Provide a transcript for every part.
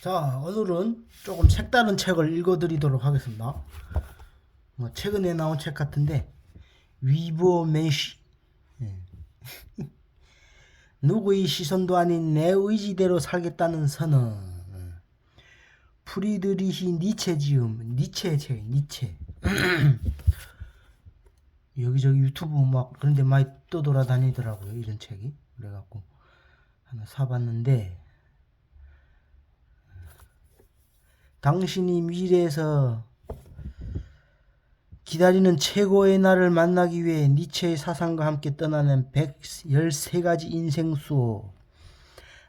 자, 오늘은 조금 색다른 책을 읽어드리도록 하겠습니다. 최근에 나온 책 같은데, 위버 맨시. 누구의 시선도 아닌 내 의지대로 살겠다는 선언. 프리드리히 니체 지음. 니체의 책, 니체. 여기저기 유튜브 막 그런데 많이 떠돌아다니더라고요, 이런 책이. 그래갖고 하나 사봤는데, 당신이 미래에서 기다리는 최고의 날을 만나기 위해 니체의 사상과 함께 떠나는 113가지 인생 수호.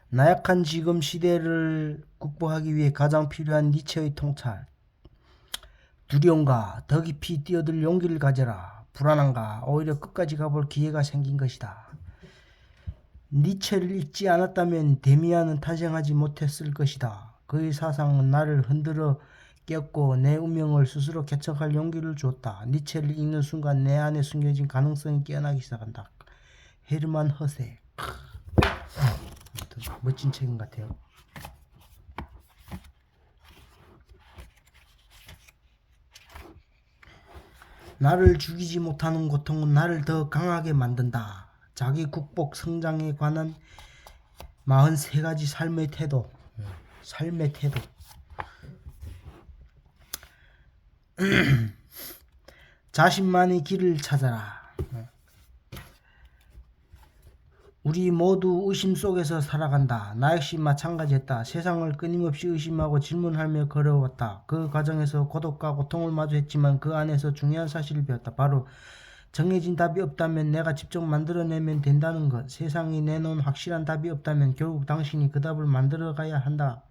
나약한 지금 시대를 극복하기 위해 가장 필요한 니체의 통찰. 두려움과 더 깊이 뛰어들 용기를 가져라. 불안한가? 오히려 끝까지 가볼 기회가 생긴 것이다. 니체를 읽지 않았다면 데미안은 탄생하지 못했을 것이다. 그의 사상은 나를 흔들어 깼고 내 운명을 스스로 개척할 용기를 주었다. 니체를 읽는 순간 내 안에 숨겨진 가능성이 깨어나기 시작한다. 헤르만 허세. 멋진 책인 것 같아요. 나를 죽이지 못하는 고통은 나를 더 강하게 만든다. 자기 극복 성장에 관한 43가지 삶의 태도. 자신만의 길을 찾아라. 우리 모두 의심 속에서 살아간다. 나 역시 마찬가지였다. 세상을 끊임없이 의심하고 질문하며 걸어왔다. 그 과정에서 고독과 고통을 마주했지만 그 안에서 중요한 사실을 배웠다. 바로 정해진 답이 없다면 내가 직접 만들어내면 된다는 것. 세상이 내놓은 확실한 답이 없다면 결국 당신이 그 답을 만들어가야 한다.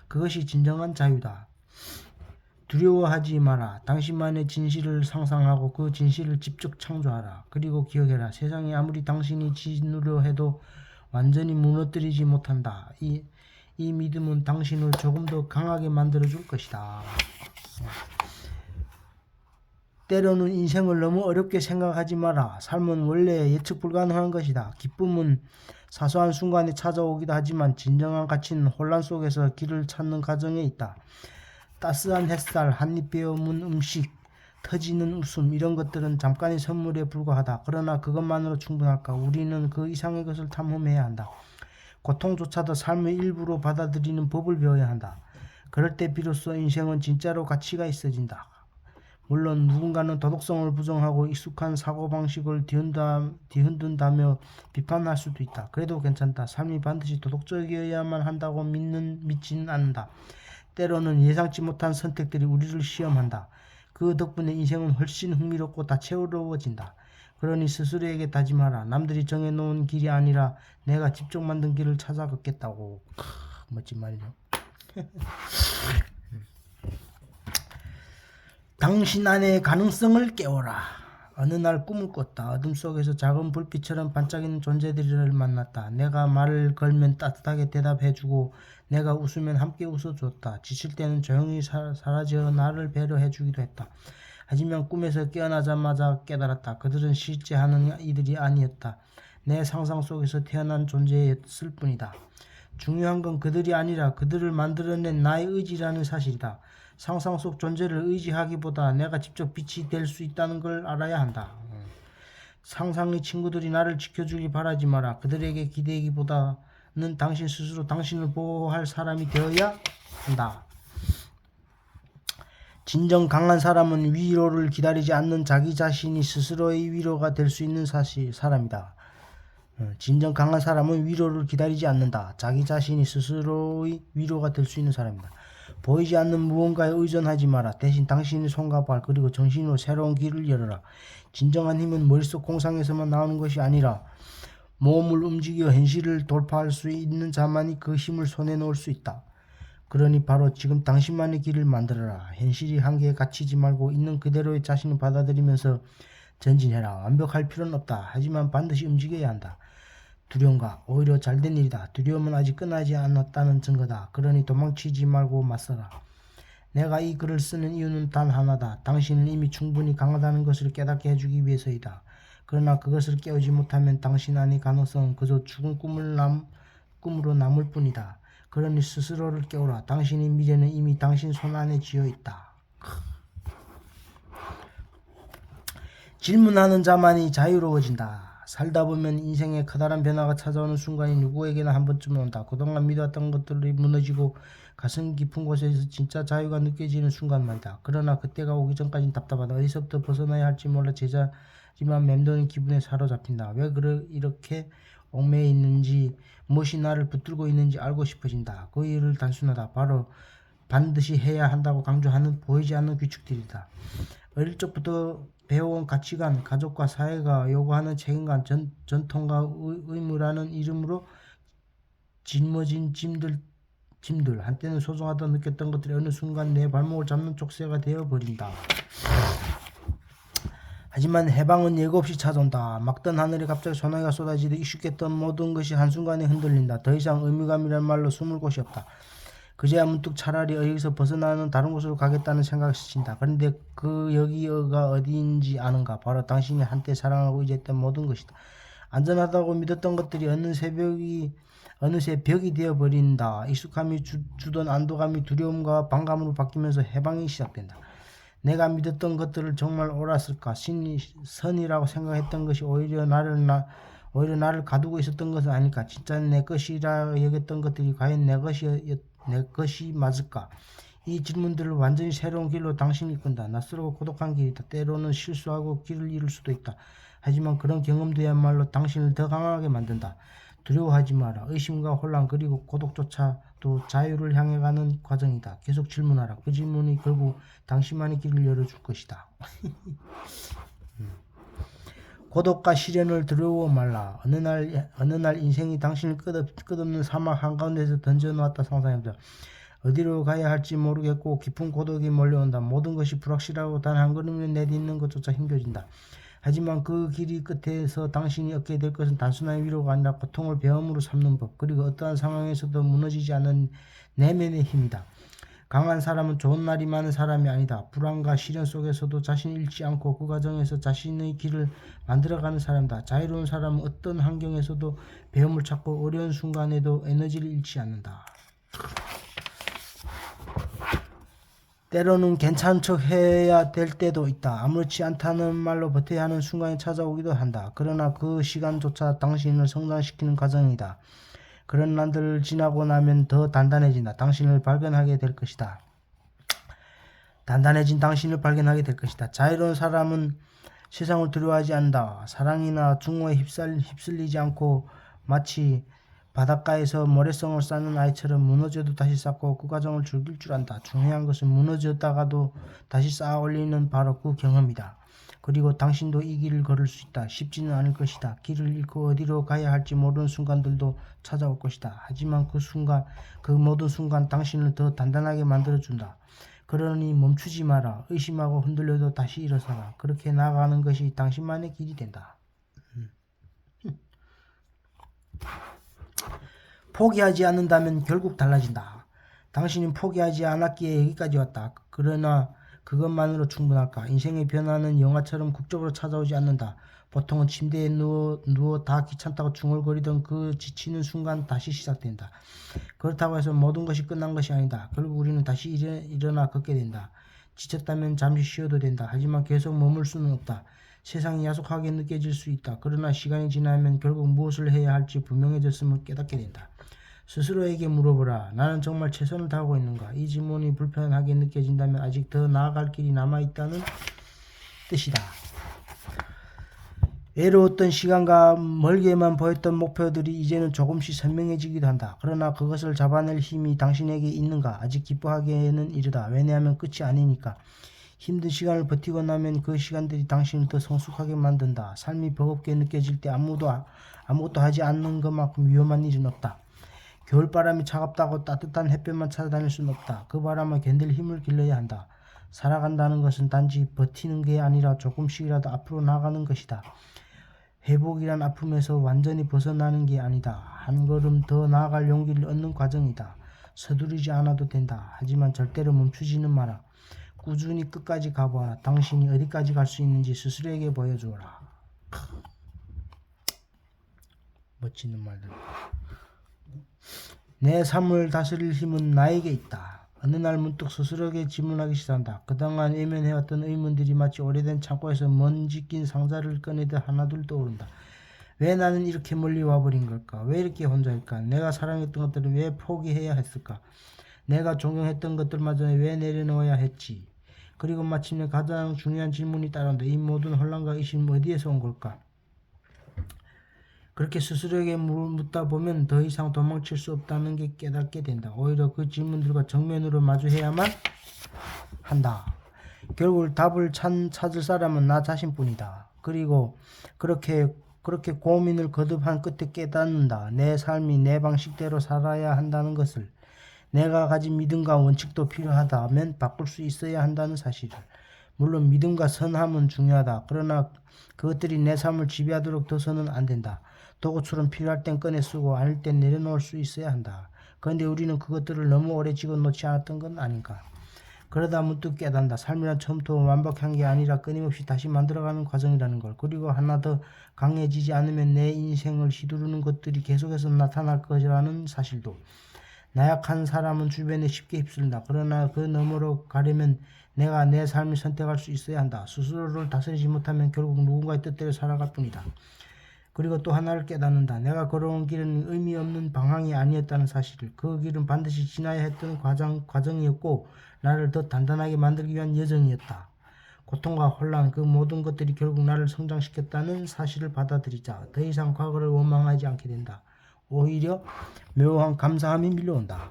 그것이 진정한 자유다. 두려워하지 마라. 당신만의 진실을 상상하고 그 진실을 직접 창조하라. 그리고 기억해라. 세상이 아무리 당신이 짓누려 해도 완전히 무너뜨리지 못한다. 이 믿음은 당신을 조금 더 강하게 만들어줄 것이다. 때로는 인생을 너무 어렵게 생각하지 마라. 삶은 원래 예측 불가능한 것이다. 기쁨은 사소한 순간에 찾아오기도 하지만 진정한 가치는 혼란 속에서 길을 찾는 과정에 있다. 따스한 햇살, 한입 베어문 음식, 터지는 웃음 이런 것들은 잠깐의 선물에 불과하다. 그러나 그것만으로 충분할까? 우리는 그 이상의 것을 탐험해야 한다. 고통조차도 삶의 일부로 받아들이는 법을 배워야 한다. 그럴 때 비로소 인생은 진짜로 가치가 있어진다. 물론 누군가는 도덕성을 부정하고 익숙한 사고방식을 뒤흔든다며 비판할 수도 있다. 그래도 괜찮다. 삶이 반드시 도덕적이어야만 한다고 믿지는 않는다. 때로는 예상치 못한 선택들이 우리를 시험한다. 그 덕분에 인생은 훨씬 흥미롭고 다채로워진다. 그러니 스스로에게 다짐하라. 남들이 정해놓은 길이 아니라 내가 직접 만든 길을 찾아 걷겠다고. 멋진 말이죠. 당신 안의 가능성을 깨워라. 어느 날 꿈을 꿨다. 어둠 속에서 작은 불빛처럼 반짝이는 존재들을 만났다. 내가 말을 걸면 따뜻하게 대답해주고 내가 웃으면 함께 웃어줬다. 지칠 때는 조용히 사라져 나를 배려해주기도 했다. 하지만 꿈에서 깨어나자마자 깨달았다. 그들은 실제 하는 이들이 아니었다. 내 상상 속에서 태어난 존재였을 뿐이다. 중요한 건 그들이 아니라 그들을 만들어낸 나의 의지라는 사실이다. 상상 속 존재를 의지하기보다 내가 직접 빛이 될 수 있다는 걸 알아야 한다. 상상의 친구들이 나를 지켜주길 바라지 마라. 그들에게 기대기보다는 당신 스스로 당신을 보호할 사람이 되어야 한다. 진정 강한 사람은 위로를 기다리지 않는 자기 자신이 스스로의 위로가 될 수 있는 사람이다. 진정 강한 사람은 위로를 기다리지 않는다. 자기 자신이 스스로의 위로가 될 수 있는 사람이다. 보이지 않는 무언가에 의존하지 마라. 대신 당신의 손과 발 그리고 정신으로 새로운 길을 열어라. 진정한 힘은 머릿속 공상에서만 나오는 것이 아니라 몸을 움직여 현실을 돌파할 수 있는 자만이 그 힘을 손에 놓을 수 있다. 그러니 바로 지금 당신만의 길을 만들어라. 현실이 한계에 갇히지 말고 있는 그대로의 자신을 받아들이면서 전진해라. 완벽할 필요는 없다. 하지만 반드시 움직여야 한다. 두려움과 오히려 잘된 일이다. 두려움은 아직 끝나지 않았다는 증거다. 그러니 도망치지 말고 맞서라. 내가 이 글을 쓰는 이유는 단 하나다. 당신은 이미 충분히 강하다는 것을 깨닫게 해주기 위해서이다. 그러나 그것을 깨우지 못하면 당신 안의 가능성은 그저 죽은 꿈으로 남을 뿐이다. 그러니 스스로를 깨우라. 당신의 미래는 이미 당신 손 안에 쥐어 있다. 질문하는 자만이 자유로워진다. 살다 보면 인생에 커다란 변화가 찾아오는 순간이 누구에게나 한 번쯤은 온다. 그동안 믿었던 것들이 무너지고 가슴 깊은 곳에서 진짜 자유가 느껴지는 순간 말이다. 그러나 그때가 오기 전까지는 답답하다. 어디서부터 벗어나야 할지 몰라 제자리만 맴도는 기분에 사로잡힌다. 왜 이렇게 얽매여 있는지, 무엇이 나를 붙들고 있는지 알고 싶어진다. 그 일을 단순하다. 바로 반드시 해야 한다고 강조하는 보이지 않는 규칙들이다. 어릴 적부터 배워온 가치관, 가족과 사회가 요구하는 책임감, 전통과 의무라는 이름으로 짊어진 짐들, 한때는 소중하다 느꼈던 것들이 어느 순간 내 발목을 잡는 족쇄가 되어버린다. 하지만 해방은 예고 없이 찾아온다. 막던 하늘에 갑자기 소나기가 쏟아지듯 익숙했던 모든 것이 한순간에 흔들린다. 더 이상 의무감이란 말로 숨을 곳이 없다. 그제야 문득 차라리 여기서 벗어나는 다른 곳으로 가겠다는 생각이 스친다. 그런데 그 여기가 어디인지 아는가? 바로 당신이 한때 사랑하고 의지했던 모든 것이다. 안전하다고 믿었던 것들이 어느새 벽이 되어버린다. 익숙함이 주던 안도감이 두려움과 반감으로 바뀌면서 해방이 시작된다. 내가 믿었던 것들을 정말 옳았을까? 선이라고 생각했던 것이 오히려 나를 가두고 있었던 것은 아닐까? 진짜 내 것이라 여겼던 것들이 과연 내 것이 맞을까? 이 질문들을 완전히 새로운 길로 당신이 이끈다. 낯설고 고독한 길이다. 때로는 실수하고 길을 잃을 수도 있다. 하지만 그런 경험들야말로 당신을 더 강하게 만든다. 두려워하지 마라. 의심과 혼란 그리고 고독조차도 자유를 향해 가는 과정이다. 계속 질문하라. 그 질문이 결국 당신만의 길을 열어줄 것이다. 고독과 시련을 두려워 말라. 어느 날 인생이 당신을 끝없는 사막 한가운데서 던져놓았다 상상해보자. 어디로 가야 할지 모르겠고 깊은 고독이 몰려온다. 모든 것이 불확실하고 단 한 걸음을 내딛는 것조차 힘겨진다. 하지만 그 길이 끝에서 당신이 얻게 될 것은 단순한 위로가 아니라 고통을 배움으로 삼는 법, 그리고 어떠한 상황에서도 무너지지 않는 내면의 힘이다. 강한 사람은 좋은 날이 많은 사람이 아니다. 불안과 시련 속에서도 자신을 잃지 않고 그 과정에서 자신의 길을 만들어가는 사람이다. 자유로운 사람은 어떤 환경에서도 배움을 찾고 어려운 순간에도 에너지를 잃지 않는다. 때로는 괜찮은 척 해야 될 때도 있다. 아무렇지 않다는 말로 버텨야 하는 순간이 찾아오기도 한다. 그러나 그 시간조차 당신을 성장시키는 과정이다. 그런 날들을 지나고 나면 더 단단해진다. 당신을 발견하게 될 것이다. 단단해진 당신을 발견하게 될 것이다. 자유로운 사람은 세상을 두려워하지 않는다. 사랑이나 증오에 휩쓸리지 않고 마치 바닷가에서 모래성을 쌓는 아이처럼 무너져도 다시 쌓고 그 과정을 즐길 줄 안다. 중요한 것은 무너졌다가도 다시 쌓아 올리는 바로 그 경험이다. 그리고 당신도 이 길을 걸을 수 있다. 쉽지는 않을 것이다. 길을 잃고 어디로 가야 할지 모르는 순간들도 찾아올 것이다. 하지만 그 모든 순간 당신을 더 단단하게 만들어준다. 그러니 멈추지 마라. 의심하고 흔들려도 다시 일어서라. 그렇게 나아가는 것이 당신만의 길이 된다. 포기하지 않는다면 결국 달라진다. 당신은 포기하지 않았기에 여기까지 왔다. 그러나 그것만으로 충분할까? 인생의 변화는 영화처럼 극적으로 찾아오지 않는다. 보통은 침대에 누워 다 귀찮다고 중얼거리던 그 지치는 순간 다시 시작된다. 그렇다고 해서 모든 것이 끝난 것이 아니다. 결국 우리는 다시 일어나 걷게 된다. 지쳤다면 잠시 쉬어도 된다. 하지만 계속 머물 수는 없다. 세상이 야속하게 느껴질 수 있다. 그러나 시간이 지나면 결국 무엇을 해야 할지 분명해졌음을 깨닫게 된다. 스스로에게 물어보라. 나는 정말 최선을 다하고 있는가? 이 질문이 불편하게 느껴진다면 아직 더 나아갈 길이 남아있다는 뜻이다. 외로웠던 시간과 멀게만 보였던 목표들이 이제는 조금씩 선명해지기도 한다. 그러나 그것을 잡아낼 힘이 당신에게 있는가? 아직 기뻐하기에는 이르다. 왜냐하면 끝이 아니니까. 힘든 시간을 버티고 나면 그 시간들이 당신을 더 성숙하게 만든다. 삶이 버겁게 느껴질 때 아무것도 하지 않는 것만큼 위험한 일은 없다. 겨울바람이 차갑다고 따뜻한 햇볕만 찾아다닐 수는 없다. 그 바람을 견딜 힘을 길러야 한다. 살아간다는 것은 단지 버티는 게 아니라 조금씩이라도 앞으로 나가는 것이다. 회복이란 아픔에서 완전히 벗어나는 게 아니다. 한 걸음 더 나아갈 용기를 얻는 과정이다. 서두르지 않아도 된다. 하지만 절대로 멈추지는 마라. 꾸준히 끝까지 가보아라. 당신이 어디까지 갈 수 있는지 스스로에게 보여주어라. 멋지는 말들. 내 삶을 다스릴 힘은 나에게 있다. 어느 날 문득 스스로에게 질문하기 시작한다. 그동안 외면해왔던 의문들이 마치 오래된 창고에서 먼지 낀 상자를 꺼내듯 하나둘 떠오른다. 왜 나는 이렇게 멀리 와버린 걸까? 왜 이렇게 혼자일까? 내가 사랑했던 것들을 왜 포기해야 했을까? 내가 존경했던 것들마저 왜 내려놓아야 했지? 그리고 마침내 가장 중요한 질문이 따라온다. 이 모든 혼란과 의심은 어디에서 온 걸까? 그렇게 스스로에게 묻다 보면 더 이상 도망칠 수 없다는 게 깨닫게 된다. 오히려 그 질문들과 정면으로 마주해야만 한다. 결국 답을 찾을 사람은 나 자신뿐이다. 그리고 그렇게 고민을 거듭한 끝에 깨닫는다. 내 삶이 내 방식대로 살아야 한다는 것을. 내가 가진 믿음과 원칙도 필요하다면 바꿀 수 있어야 한다는 사실을. 물론 믿음과 선함은 중요하다. 그러나 그것들이 내 삶을 지배하도록 둬서는 안 된다. 도구처럼 필요할 땐 꺼내 쓰고 아닐 땐 내려놓을 수 있어야 한다. 그런데 우리는 그것들을 너무 오래 집어넣지 않았던 건 아닌가. 그러다 문득 깨닫는다. 삶이란 처음부터 완벽한 게 아니라 끊임없이 다시 만들어가는 과정이라는 걸. 그리고 하나 더 강해지지 않으면 내 인생을 휘두르는 것들이 계속해서 나타날 것이라는 사실도. 나약한 사람은 주변에 쉽게 휩쓸린다. 그러나 그 너머로 가려면 내가 내 삶을 선택할 수 있어야 한다. 스스로를 다스리지 못하면 결국 누군가의 뜻대로 살아갈 뿐이다. 그리고 또 하나를 깨닫는다. 내가 걸어온 길은 의미 없는 방황이 아니었다는 사실을. 그 길은 반드시 지나야 했던 과정이었고 나를 더 단단하게 만들기 위한 여정이었다. 고통과 혼란, 그 모든 것들이 결국 나를 성장시켰다는 사실을 받아들이자 더 이상 과거를 원망하지 않게 된다. 오히려 묘한 감사함이 밀려온다.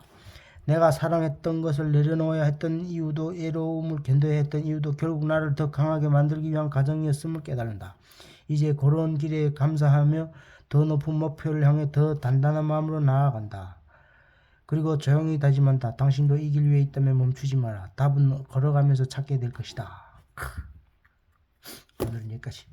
내가 사랑했던 것을 내려놓아야 했던 이유도, 외로움을 견뎌야 했던 이유도 결국 나를 더 강하게 만들기 위한 과정이었음을 깨달는다. 이제 걸어온 길에 감사하며 더 높은 목표를 향해 더 단단한 마음으로 나아간다. 그리고 조용히 다짐한다. 당신도 이 길 위에 있다면 멈추지 마라. 답은 걸어가면서 찾게 될 것이다. 오늘은 여기까지.